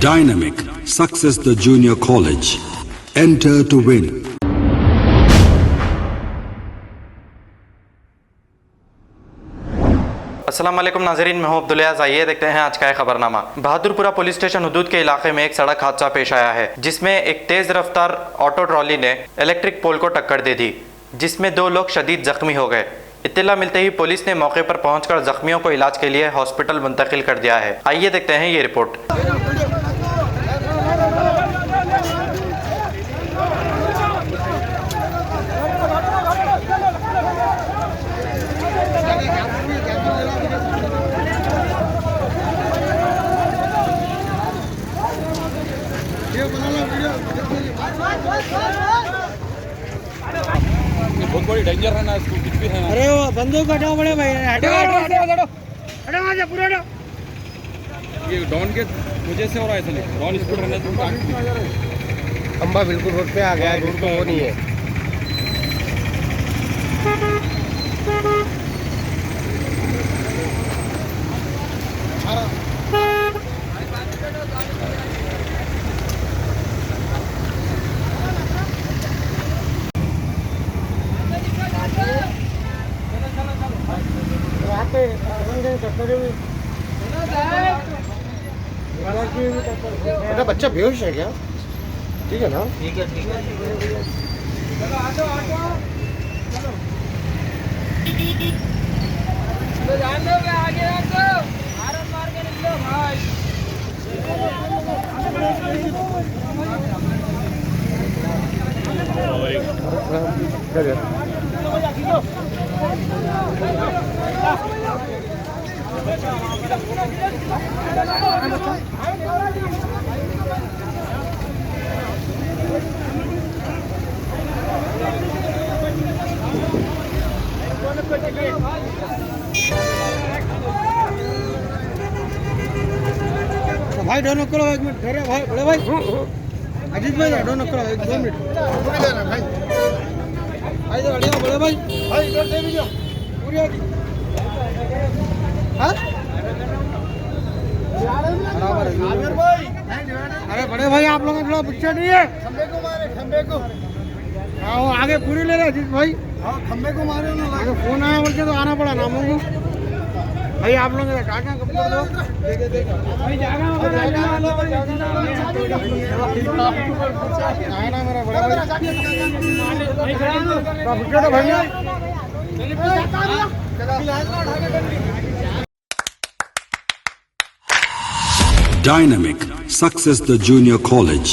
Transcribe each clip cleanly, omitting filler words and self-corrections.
Dynamic, success the junior college. Enter to win. अस्सलाम वालेकुम नाज़रीन, मैं हूं अब्दुल्लाज़। आइए देखते हैं आज का खबरनामा। बहादुरपुरा पुलिस स्टेशन हदूद के इलाके में एक सड़क हादसा पेश आया है, जिसमें एक तेज रफ्तार ऑटो ट्रॉली ने इलेक्ट्रिक पोल को टक्कर दे दी, जिसमें 2 लोग शदीद जख्मी हो गए। इत्तला मिलते ही पुलिस ने मौके पर पहुंचकर जख्मियों को इलाज के लिए हॉस्पिटल मुंतकिल कर दिया है। आइए देखते हैं ये रिपोर्ट। बहुत बड़ी डेंजर है ना, इसको कुछ भी है ना। अरे वो बंदूक हटाओ बड़े भाई, हटाओ वहाँ से पूरा हटाओ। ये डॉन के वजह से हो रहा है, ऐसा नहीं डॉन स्पीड रहने से खंबा बिल्कुल रोड पे आ गया है, रोड पे वो नहीं है। बेटा बच्चा बेहोश है क्या? ठीक है ना? ठीक है ठीक है। चलो आटो आटो चलो, जान दो आगे आटो, आरन मार के निकलो भाई। भाई दोनों करो, 1 मिनट ठहरे भाई, बड़े भाई अजीत भाई, दोनों करो 1-2 मिनट रुक जाना भाई। भाई तो बढ़िया बड़े भाई, भाई इधर से भी जाओ पूरी आगे। हां आमिर भाई, अरे बड़े भाई आप लोगों थोड़ा पीछे नहीं है, खंबे को मारे, खंबे को। हाँ वो आगे पूरी ले रहे अजीत भाई। हाँ खंबे को मारे ना, आगे फोन आया बोल के तो आना पड़ा नामों को। भाई आप लोग काका कब कर दो भाई, जाना ना मेरा बड़ा भाई। Dynamic, success the junior college.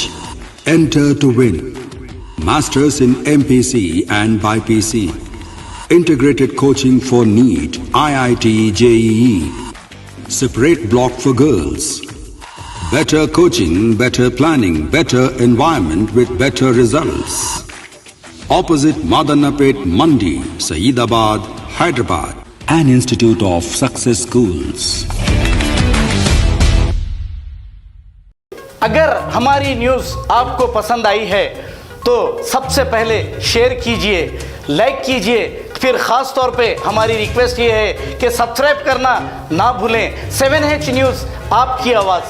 Enter to win. Masters in MPC and BPC. Integrated coaching for NEET, IIT, JEE. Separate block for girls. Better coaching, better planning, better environment with better results. Opposite Madanapet Mandi, Saeedabad, Hyderabad. An institute of success schools. अगर हमारी news आपको पसंद आई है तो सबसे पहले share कीजिए, like कीजिए, फिर ख़ास तौर पे हमारी रिक्वेस्ट ये है कि सब्सक्राइब करना ना भूलें। 7H न्यूज़, आपकी आवाज़।